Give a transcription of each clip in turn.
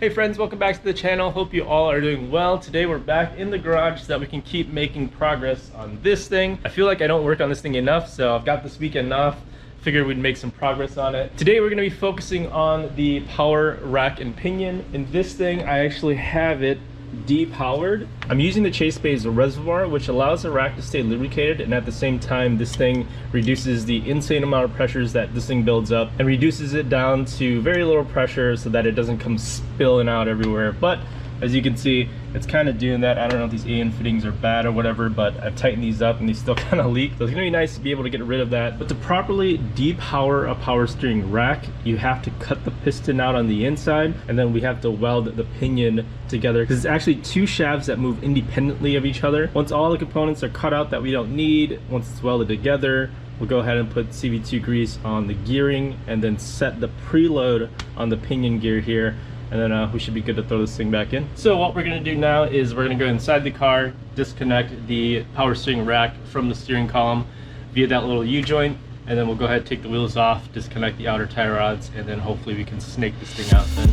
Hey friends, welcome back to the channel. Hope you all are doing well. Today we're back in the garage so that we can keep making progress on this thing. I feel like I don't work on this thing enough, so I've got this weekend off. Figured we'd make some progress on it. Today we're gonna be focusing on the power rack and pinion. In this thing, I actually have it depowered. I'm using the Chasebay's reservoir, which allows the rack to stay lubricated, and at the same time this thing reduces the insane amount of pressures that this thing builds up and reduces it down to very little pressure so that it doesn't come spilling out everywhere. But as you can see, it's kind of doing that. I don't know if these AN fittings are bad or whatever, but I've tightened these up and they still kind of leak. So it's gonna be nice to be able to get rid of that. But to properly depower a power steering rack, you have to cut the piston out on the inside, and then we have to weld the pinion together because it's actually two shafts that move independently of each other. Once all the components are cut out that we don't need, once it's welded together, we'll go ahead and put CV2 grease on the gearing and then set the preload on the pinion gear here. And then we should be good to throw this thing back in. So what we're gonna do now is we're gonna go inside the car, disconnect the power steering rack from the steering column via that little U-joint, and then we'll go ahead and take the wheels off, disconnect the outer tie rods, and then hopefully we can snake this thing out then.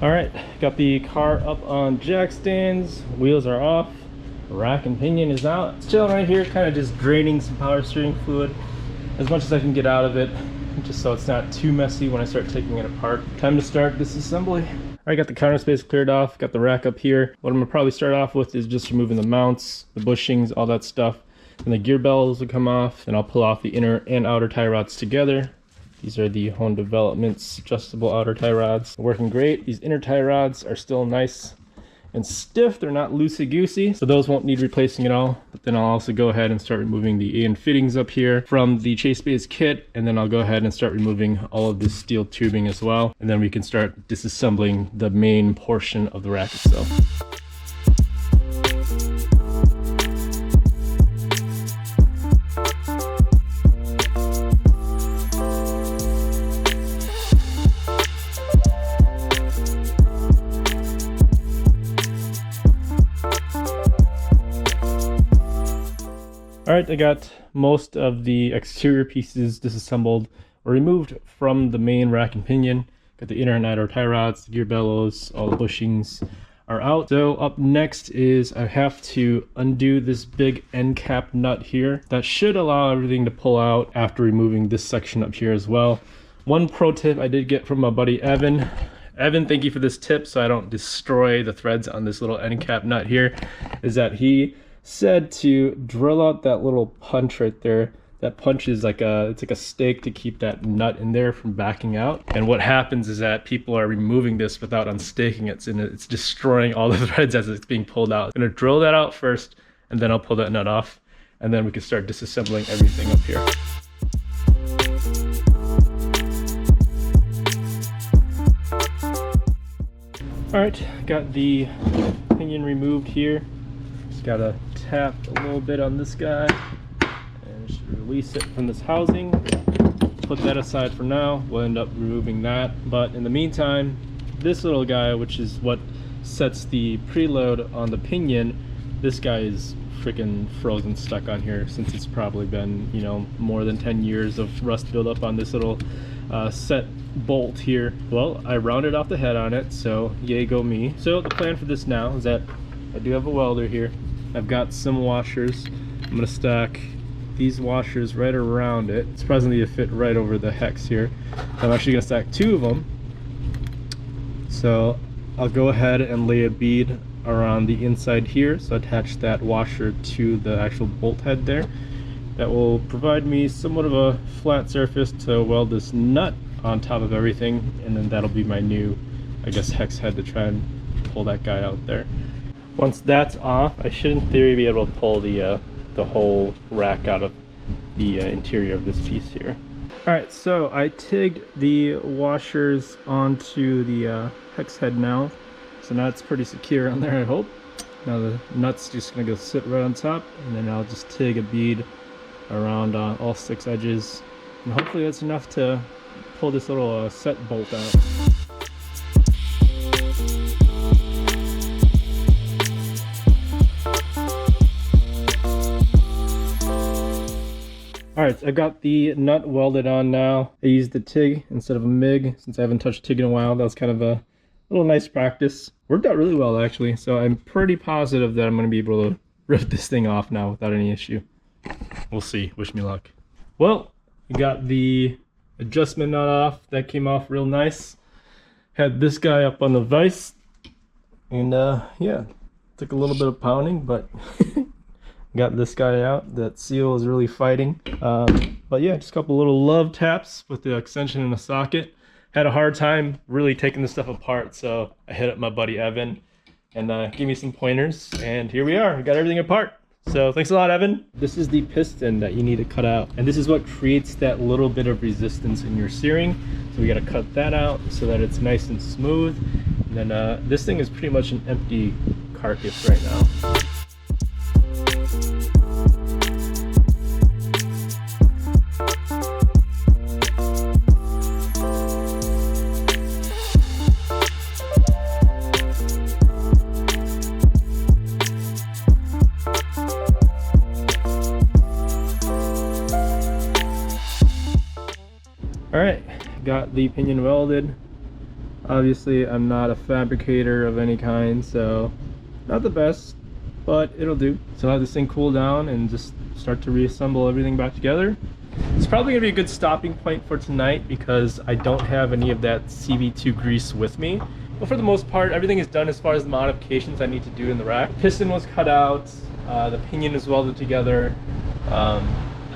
All right, got the car up on jack stands, wheels are off, rack and pinion is out. It's chilling right here, kind of just draining some power steering fluid as much as I can get out of it, just so it's not too messy when I start taking it apart. Time to start disassembly. I got the counter space cleared off, got the rack up here. What I'm gonna probably start off with is just removing the mounts, the bushings, all that stuff. And the gear bells will come off, and I'll pull off the inner and outer tie rods together. These are the Hone Developments adjustable outer tie rods. They're working great. These inner tie rods are still nice and stiff. They're not loosey-goosey, so those won't need replacing at all. But then I'll also go ahead and start removing the AN fittings up here from the Chasebay's kit, and then I'll go ahead and start removing all of this steel tubing as well. And then we can start disassembling the main portion of the rack itself. All right, I got most of the exterior pieces disassembled or removed from the main rack and pinion. Got the inner and outer tie rods, the gear bellows, all the bushings are out. So up next is I have to undo this big end cap nut here. That should allow everything to pull out after removing this section up here as well. One pro tip I did get from my buddy Evan. Evan, thank you for this tip so I don't destroy the threads on this little end cap nut here, is that he said to drill out that little punch right there. That punch is like it's like a stake to keep that nut in there from backing out. And what happens is that people are removing this without unstaking it, and it's destroying all the threads as it's being pulled out. I'm gonna drill that out first, and then I'll pull that nut off, and then we can start disassembling everything up here. All right, got the pinion removed here. Just gotta tap a little bit on this guy and just release it from this housing. Put that aside for now. We'll end up removing that, but in the meantime, this little guy, which is what sets the preload on the pinion, this guy is freaking frozen stuck on here since it's probably been, you know, more than 10 years of rust buildup on this little set bolt here. Well, I rounded off the head on it, so yay go me. So the plan for this now is that I do have a welder here. I've got some washers. I'm gonna stack these washers right around it. Surprisingly, they fit right over the hex here. I'm actually gonna stack two of them. So I'll go ahead and lay a bead around the inside here. So attach that washer to the actual bolt head there. That will provide me somewhat of a flat surface to weld this nut on top of everything. And then that'll be my new, I guess, hex head to try and pull that guy out there. Once that's off, I should in theory be able to pull the whole rack out of the interior of this piece here. All right, so I tigged the washers onto the hex head now. So now it's pretty secure on there, I hope. Now the nut's just gonna go sit right on top, and then I'll just TIG a bead around all 6 edges, and hopefully that's enough to pull this little set bolt out. Alright, so I got the nut welded on now. I used the TIG instead of a MIG since I haven't touched TIG in a while. That was kind of a little nice practice. Worked out really well actually, so I'm pretty positive that I'm going to be able to rip this thing off now without any issue. We'll see. Wish me luck. Well, we got the adjustment nut off. That came off real nice. Had this guy up on the vise. And yeah, took a little bit of pounding, but got this guy out. That seal is really fighting. But yeah, just a couple little love taps with the extension in the socket. Had a hard time really taking this stuff apart, so I hit up my buddy Evan and gave me some pointers, and here we are. We got everything apart. So thanks a lot, Evan. This is the piston that you need to cut out, and this is what creates that little bit of resistance in your steering. So we got to cut that out so that it's nice and smooth. And then this thing is pretty much an empty carcass right now. Alright, got the pinion welded. Obviously I'm not a fabricator of any kind, so not the best, but it'll do. So I'll have this thing cool down and just start to reassemble everything back together. It's probably going to be a good stopping point for tonight because I don't have any of that CV2 grease with me. But for the most part, everything is done as far as the modifications I need to do in the rack. Piston was cut out, the pinion is welded together. Yeah,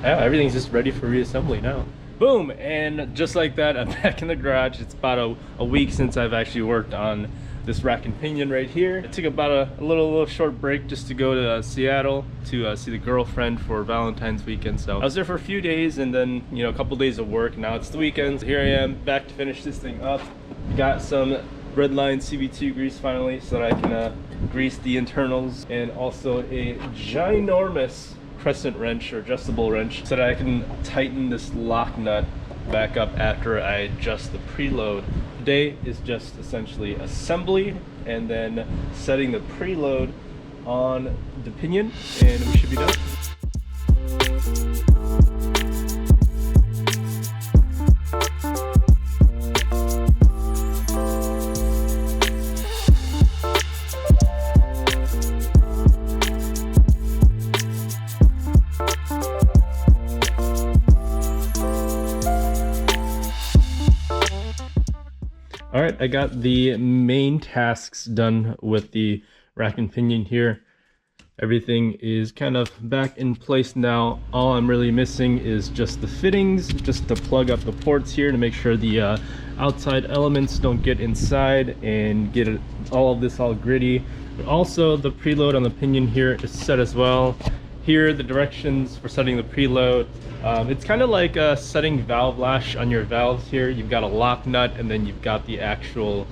everything's just ready for reassembly now. Boom, and just like that, I'm back in the garage. It's about a week since I've actually worked on this rack and pinion right here. I took about a little short break just to go to Seattle to see the girlfriend for Valentine's weekend. So I was there for a few days and then, you know, a couple days of work. Now it's the weekend. So here I am back to finish this thing up. Got some Redline CV2 grease finally so that I can grease the internals, and also a ginormous crescent wrench or adjustable wrench so that I can tighten this lock nut back up after I adjust the preload. Today is just essentially assembly and then setting the preload on the pinion, and we should be done. Alright, I got the main tasks done with the rack and pinion here. Everything is kind of back in place now. All I'm really missing is just the fittings, just to plug up the ports here to make sure the outside elements don't get inside and get all of this all gritty. But also the preload on the pinion here is set as well. Here, the directions for setting the preload. It's kind of like setting valve lash on your valves here. You've got a lock nut and then you've got the actual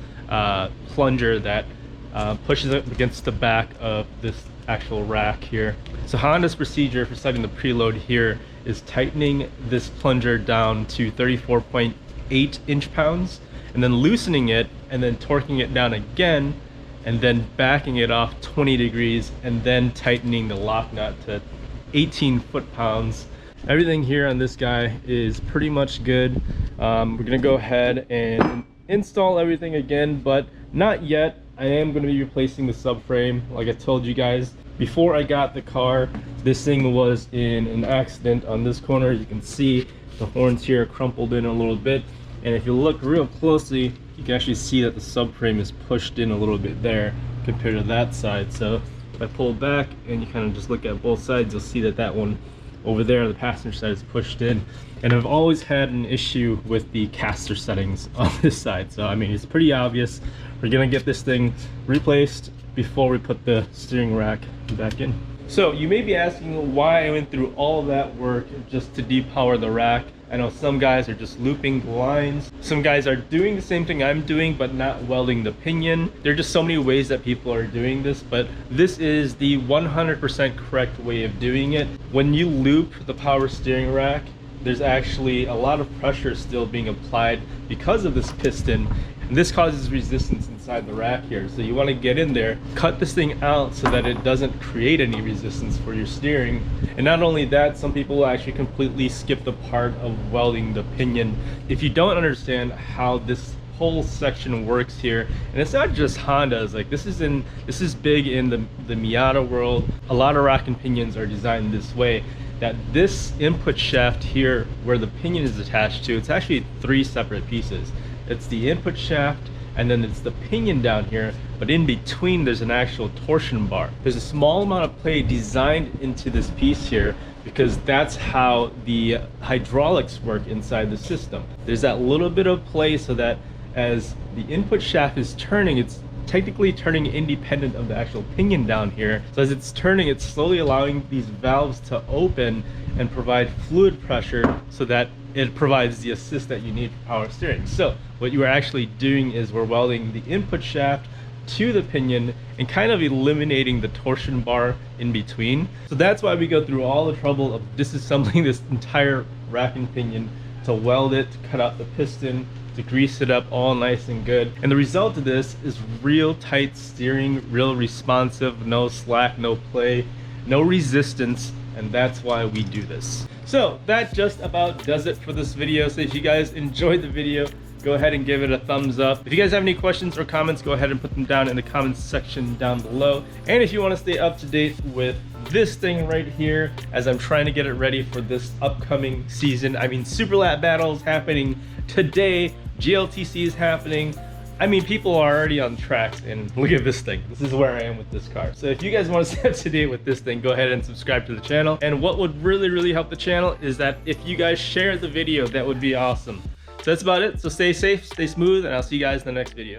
plunger that pushes up against the back of this actual rack here. So Honda's procedure for setting the preload here is tightening this plunger down to 34.8 inch-pounds and then loosening it and then torquing it down again and then backing it off 20 degrees and then tightening the lock nut to 18 foot-pounds. Everything here on this guy is pretty much good. We're gonna go ahead and install everything again, but not yet. I am going to be replacing the subframe. Like I told you guys before I got the car, this thing was in an accident on this corner. You can see the horns here are crumpled in a little bit, and if you look real closely you can actually see that the subframe is pushed in a little bit there compared to that side. So if I pull back and you kind of just look at both sides, you'll see that that one over there on the passenger side is pushed in. And I've always had an issue with the caster settings on this side, so I mean it's pretty obvious. We're gonna get this thing replaced before we put the steering rack back in. So you may be asking why I went through all that work just to depower the rack. I know some guys are just looping the lines. Some guys are doing the same thing I'm doing, but not welding the pinion. There are just so many ways that people are doing this, but this is the 100% correct way of doing it. When you loop the power steering rack, there's actually a lot of pressure still being applied because of this piston, and this causes resistance inside the rack here. So you want to get in there, cut this thing out so that it doesn't create any resistance for your steering. And not only that, some people will actually completely skip the part of welding the pinion. If you don't understand how this whole section works here, and it's not just Hondas, like this is big in the Miata world. A lot of rack and pinions are designed this way, that this input shaft here where the pinion is attached to, it's actually 3 separate pieces. It's the input shaft, and then it's the pinion down here, but in between there's an actual torsion bar. There's a small amount of play designed into this piece here because that's how the hydraulics work inside the system. There's that little bit of play so that as the input shaft is turning, it's technically turning independent of the actual pinion down here. So as it's turning, it's slowly allowing these valves to open and provide fluid pressure so that it provides the assist that you need for power steering. So what you are actually doing is we're welding the input shaft to the pinion and kind of eliminating the torsion bar in between. So that's why we go through all the trouble of disassembling this entire rack and pinion to weld it, to cut out the piston, to grease it up all nice and good. And the result of this is real tight steering, real responsive, no slack, no play, no resistance, and that's why we do this. So that just about does it for this video. So if you guys enjoyed the video, go ahead and give it a thumbs up. If you guys have any questions or comments, go ahead and put them down in the comments section down below. And if you want to stay up to date with this thing right here, as I'm trying to get it ready for this upcoming season. I mean, Super Lap Battle's happening today, GLTC is happening. I mean, people are already on tracks, and look at this thing. This is where I am with this car. So if you guys want to stay up to date with this thing, go ahead and subscribe to the channel. And what would really help the channel is that if you guys share the video, that would be awesome. So that's about it. So stay safe, stay smooth, and I'll see you guys in the next video.